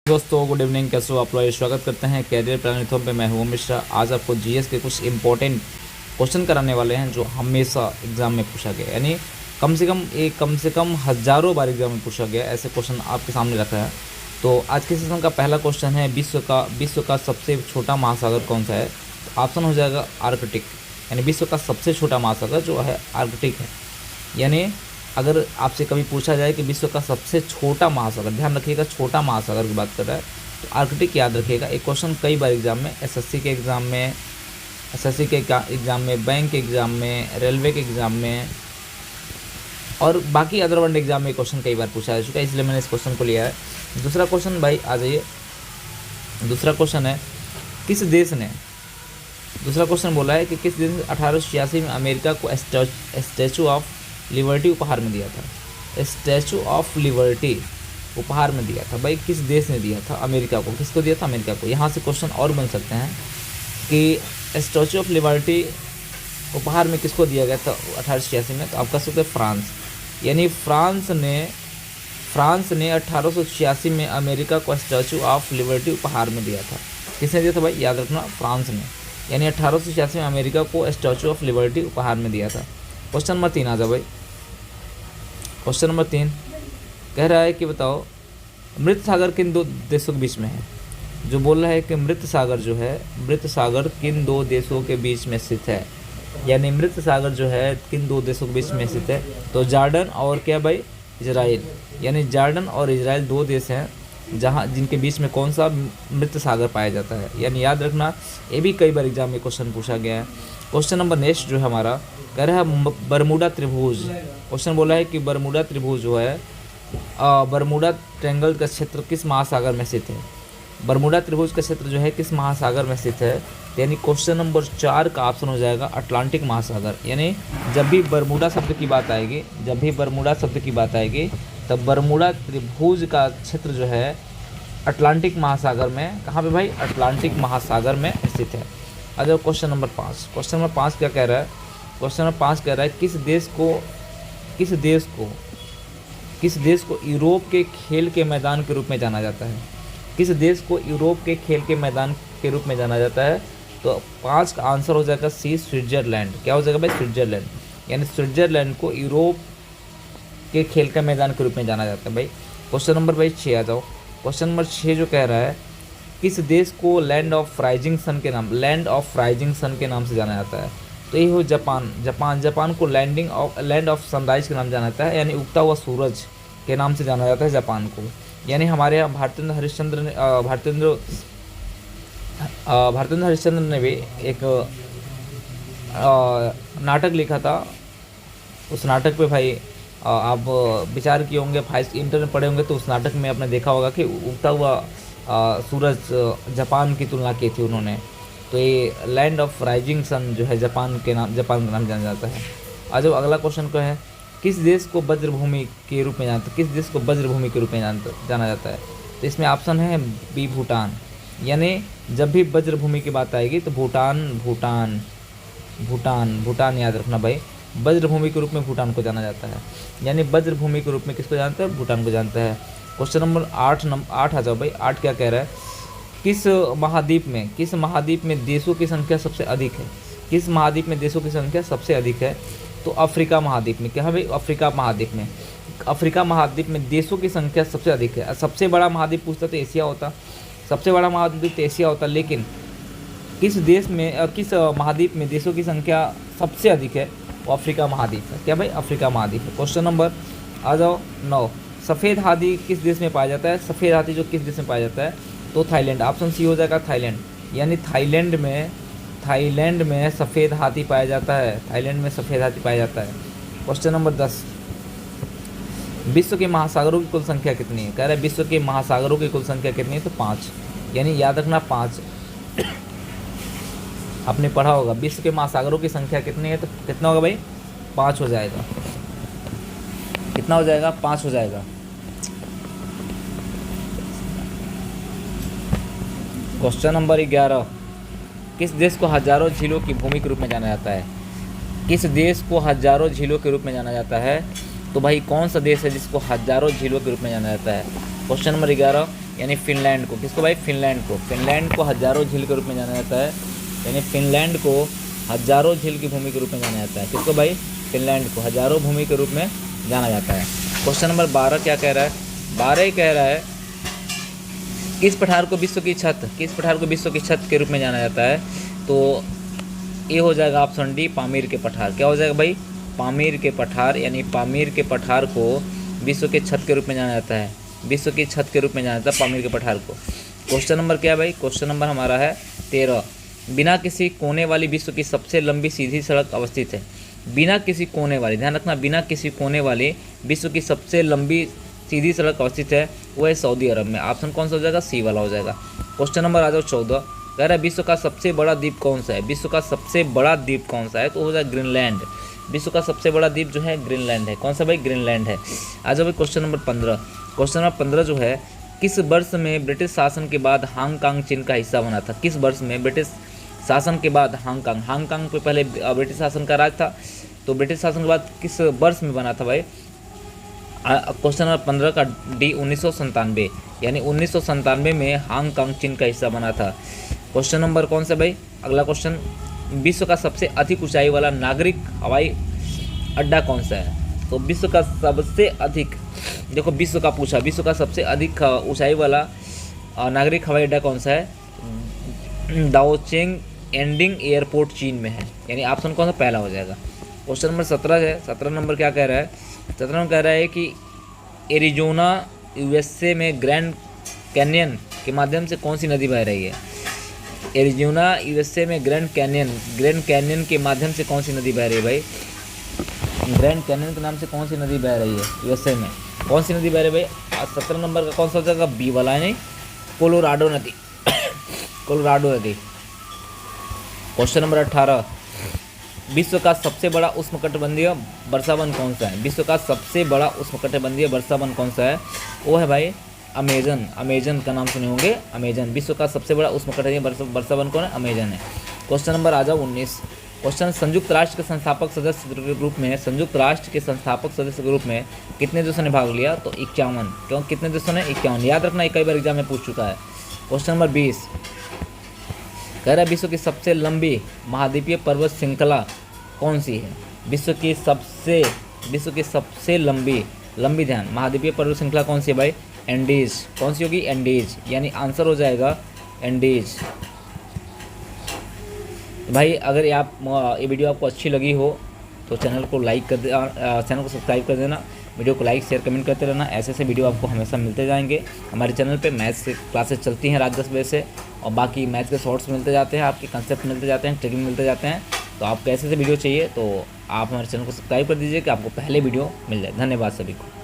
दोस्तों good evening, कैसे हो आप लोग। स्वागत करते हैं कैरियर प्लानिथम पे। मैं हूं मिश्रा। आज आपको जीएस के कुछ इंपॉर्टेंट क्वेश्चन कराने वाले हैं जो हमेशा एग्जाम में पूछा गया, यानी कम से कम हज़ारों बार एग्जाम में पूछा गया, ऐसे क्वेश्चन आपके सामने रखा है। तो आज के सेशन का पहला क्वेश्चन है, विश्व का सबसे छोटा महासागर कौन सा है। तो ऑप्शन हो जाएगा आर्कटिक, यानी विश्व का सबसे छोटा महासागर जो है आर्कटिक है। यानी अगर आपसे कभी पूछा जाए कि विश्व का सबसे छोटा महासागर, ध्यान रखिएगा छोटा महासागर की बात कर रहा है तो आर्कटिक याद रखिएगा। एक क्वेश्चन कई बार एग्जाम में, एसएससी के एग्ज़ाम में, बैंक के एग्ज़ाम में, रेलवे के एग्ज़ाम में और बाकी अदर वन एग्जाम में क्वेश्चन कई बार पूछा जा चुका है, इसलिए मैंने इस क्वेश्चन को लिया है। दूसरा क्वेश्चन भाई आ जाइए। दूसरा क्वेश्चन है किस देश ने, दूसरा क्वेश्चन बोला है कि किस देश ने 1886 में अमेरिका को स्टैचू ऑफ लिबर्टी उपहार में दिया था। स्टैचू ऑफ लिबर्टी उपहार में दिया था भाई, किस देश ने दिया था अमेरिका को, किसको दिया था अमेरिका को। यहाँ से क्वेश्चन और बन सकते हैं कि स्टैचू ऑफ लिबर्टी उपहार में किसको दिया गया था 1886 में, तो आप कह सकते हैं फ्रांस। यानी फ्रांस ने 1886 में अमेरिका को स्टैचू ऑफ लिबर्टी उपहार में दिया था। किसने दिया था भाई, याद रखना फ्रांस ने। यानी 1886 में अमेरिका को स्टैचू ऑफ लिबर्टी उपहार में दिया था। क्वेश्चन नंबर 3 आ जाओ भाई। क्वेश्चन नंबर 3 कह रहा है कि बताओ मृत सागर किन दो देशों के बीच में है। जो बोल रहा है कि मृत सागर किन दो देशों के बीच में स्थित है, यानी मृत सागर जो है किन दो देशों के बीच में स्थित है। तो जॉर्डन और क्या भाई, इजराइल। यानी जॉर्डन और इजराइल दो देश हैं जिनके बीच में कौन सा मृत सागर पाया जाता है। यानी याद रखना, ये भी कई बार एग्जाम में क्वेश्चन पूछा गया है। क्वेश्चन नंबर नेक्स्ट जो है हमारा कह रहा है बरमूडा त्रिभुज। क्वेश्चन बोला है कि बरमूडा त्रिभुज जो है बरमूडा ट्रायंगल का क्षेत्र किस महासागर में स्थित है। बरमूडा त्रिभुज का क्षेत्र जो है किस महासागर में स्थित है। यानी क्वेश्चन नंबर 4 का ऑप्शन हो जाएगा अटलांटिक महासागर। यानी जब भी बरमूडा शब्द की बात आएगी तब बरमूडा त्रिभुज का क्षेत्र जो है अटलांटिक महासागर में, कहाँ पे भाई, अटलांटिक महासागर में स्थित है। अगर क्वेश्चन नंबर 5, क्वेश्चन नंबर 5 क्या कह रहा है। क्वेश्चन नंबर 5 कह रहा है किस देश को यूरोप के खेल के मैदान के रूप में जाना जाता है। किस देश को यूरोप के खेल के मैदान के रूप में जाना जाता है। तो 5 का आंसर हो जाएगा सी, स्विट्जरलैंड। क्या हो जाएगा भाई, स्विट्जरलैंड। यानी स्विट्जरलैंड को यूरोप के खेल का मैदान के रूप में जाना जाता है भाई। क्वेश्चन नंबर भाई 6 आ जाओ। क्वेश्चन नंबर 6 जो कह रहा है किस देश को लैंड ऑफ राइजिंग सन के नाम से जाना जाता है। तो ये हो जापान को लैंड ऑफ सनराइज के नाम जाना जाता है, यानी उगता हुआ सूरज के नाम से जाना जाता है जापान को। यानी हमारे यहाँ भारतेंद्र हरिश्चंद्र ने भी एक नाटक लिखा था। उस नाटक पे भाई आप विचार किए होंगे, इंटर में पढ़े होंगे, तो उस नाटक में आपने देखा होगा कि उगता हुआ सूरज जापान की तुलना की थी उन्होंने। तो ये लैंड ऑफ राइजिंग सन जो है जापान का नाम जाना जाता है। आज जो अगला क्वेश्चन को है किस देश को वज्रभूमि के रूप में जाना जाता है। तो इसमें ऑप्शन है बी, भूटान। यानी जब भी वज्रभूमि की बात आएगी तो भूटान याद रखना भाई, वज्रभूमि के रूप में भूटान को जाना जाता है। यानी वज्रभूमि के रूप में किसको जानता है, भूटान को जानता है। क्वेश्चन नंबर 8 आ जाओ भाई। 8 क्या कह रहा है, किस महाद्वीप में देशों की संख्या सबसे अधिक है। किस महाद्वीप में देशों की संख्या सबसे अधिक है। तो अफ्रीका महाद्वीप में। क्या है भाई, अफ्रीका महाद्वीप में देशों की संख्या सबसे अधिक है। सबसे बड़ा महाद्वीप पूछता तो एशिया होता, लेकिन किस महाद्वीप में देशों की संख्या सबसे अधिक है, वो अफ्रीका महाद्वीप है। क्या भाई, अफ्रीका महाद्वीप है। क्वेश्चन नंबर आ जाओ 9, सफ़ेद हाथी किस देश में पाया जाता है। सफ़ेद हाथी जो किस देश में पाया जाता है, तो थाईलैंड। ऑप्शन सी हो जाएगा थाईलैंड। यानी थाईलैंड में सफ़ेद हाथी पाया जाता है। क्वेश्चन नंबर 10, विश्व के महासागरों की कुल संख्या कितनी है। कह रहा है विश्व के महासागरों की कुल संख्या कितनी है, तो 5। यानी याद रखना 5। आपने पढ़ा होगा विश्व के महासागरों की संख्या कितनी है, तो कितना होगा भाई, 5 हो जाएगा। कितना हो जाएगा, 5 हो जाएगा। क्वेश्चन नंबर 11, किस देश को हजारों झीलों की भूमि के रूप में जाना जाता है। तो भाई कौन सा देश है जिसको हजारों झीलों के रूप में जाना जाता है। क्वेश्चन नंबर 11, यानी फिनलैंड को। किसको भाई? फिनलैंड को। फिनलैंड को हजारों झील के रूप में जाना जाता है, यानी फिनलैंड को हजारों झील की भूमि के रूप में जाना जाता है। किसको भाई? फिनलैंड को हजारों भूमि के रूप में जाना जाता है। क्वेश्चन नंबर 12 क्या कह रहा है? 12 कह रहा है किस पठार को विश्व की छत, किस पठार को विश्व की छत के रूप में जाना जाता है? तो ये हो जाएगा ऑप्शन डी, पामीर के पठार। क्या हो जाएगा भाई? पामीर के पठार, यानी पामीर के पठार को विश्व के छत के रूप में जाना जाता है, विश्व की छत के रूप में जाना जाता है पामीर के पठार को। क्वेश्चन नंबर क्या है भाई? क्वेश्चन नंबर हमारा है 13। बिना किसी कोने वाली विश्व की सबसे लंबी सीधी सड़क अवस्थित है। बिना किसी कोने वाली, ध्यान रखना, बिना किसी कोने वाली विश्व की सबसे लंबी सीधी सड़क अवस्थित है, वो है सऊदी अरब में। ऑप्शन कौन सा हो जाएगा? सी वाला हो जाएगा। क्वेश्चन नंबर आ जाओ 14। कह रहा है विश्व का सबसे बड़ा द्वीप कौन सा है? विश्व का सबसे बड़ा द्वीप कौन सा है? तो हो जाएगा ग्रीनलैंड। विश्व का सबसे बड़ा द्वीप जो है ग्रीनलैंड है। कौन सा भाई? ग्रीनलैंड है। आ जाओ भाई क्वेश्चन नंबर 15। क्वेश्चन नंबर 15 जो है, किस वर्ष में ब्रिटिश शासन के बाद हांगकांग चीन का हिस्सा बना था? किस वर्ष में ब्रिटिश शासन के बाद हांगकांग, हांगकांग पे पहले ब्रिटिश शासन का राज था, तो ब्रिटिश शासन के बाद किस वर्ष में बना था भाई? क्वेश्चन नंबर 15 का डी 1997, यानी 1997 में हांगकांग चीन का हिस्सा बना था। क्वेश्चन नंबर कौन सा भाई? अगला क्वेश्चन, विश्व का सबसे अधिक ऊंचाई वाला नागरिक हवाई अड्डा कौन सा है? तो विश्व का सबसे अधिक, देखो विश्व का पूछा, विश्व का सबसे अधिक ऊंचाई वाला नागरिक हवाई अड्डा कौन सा है? दाओचेंग एंडिंग एयरपोर्ट चीन में है, यानी ऑप्शन कौन सा? पहला हो जाएगा। क्वेश्चन नंबर 17 है। 17 नंबर क्या कह रहा है? 17 नंबर कह रहा है कि एरिजोना यूएसए में ग्रैंड कैनियन के माध्यम से कौन सी नदी बह रही है? एरिजोना यूएसए में ग्रैंड कैनियन के माध्यम से कौन सी नदी बह रही है भाई? ग्रैंड कैनियन के नाम से कौन सी नदी बह रही है यूएसए में? कौन सी नदी बह रही है भाई? 17 नंबर का कौन सा हो जाएगा? बी वाला है, नहीं, कोलोराडो नदी। कोलोराडो नदी। क्वेश्चन नंबर 18, विश्व का सबसे बड़ा उष्णकटिबंधीय वर्षावन कौन सा है? विश्व का सबसे बड़ा उष्णकटिबंधीय वर्षावन कौन सा है? वो है भाई अमेजन। अमेजन का नाम सुने होंगे, अमेजन। विश्व का सबसे बड़ा उष्णकटिबंधीय वर्षावन कौन है? अमेजन है। क्वेश्चन नंबर आ जाओ 19। क्वेश्चन, संयुक्त राष्ट्र के संस्थापक सदस्य के रूप में, संयुक्त राष्ट्र के संस्थापक सदस्य के रूप में कितने देशों ने भाग लिया? तो 51। क्यों? कितने देशों ने? 51। याद रखना, ये कई बार एग्जाम में पूछ चुका है। क्वेश्चन नंबर 20 कह रहा है विश्व की सबसे लंबी महाद्वीपीय पर्वत श्रृंखला कौन सी है? विश्व की सबसे लंबी ध्यान महाद्वीपीय पर्वत श्रृंखला कौन सी है भाई? एंडीज। कौन सी होगी? एंडीज, यानी आंसर हो जाएगा एंडीज। भाई अगर ये वीडियो आपको अच्छी लगी हो तो चैनल को लाइक कर दे, चैनल को सब्सक्राइब कर देना, वीडियो को लाइक शेयर कमेंट करते रहना। ऐसे ऐसे वीडियो आपको हमेशा मिलते जाएंगे। हमारे चैनल पे मैथ्स से क्लासेस चलती हैं रात 10 बजे से, और बाकी मैथ्स के शॉर्ट्स मिलते जाते हैं, आपके कंसेप्ट मिलते जाते हैं, ट्रिक मिलते जाते हैं। तो आपको ऐसे ऐसे वीडियो चाहिए तो आप हमारे चैनल को सब्सक्राइब कर दीजिए कि आपको पहले वीडियो मिल जाए। धन्यवाद सभी को।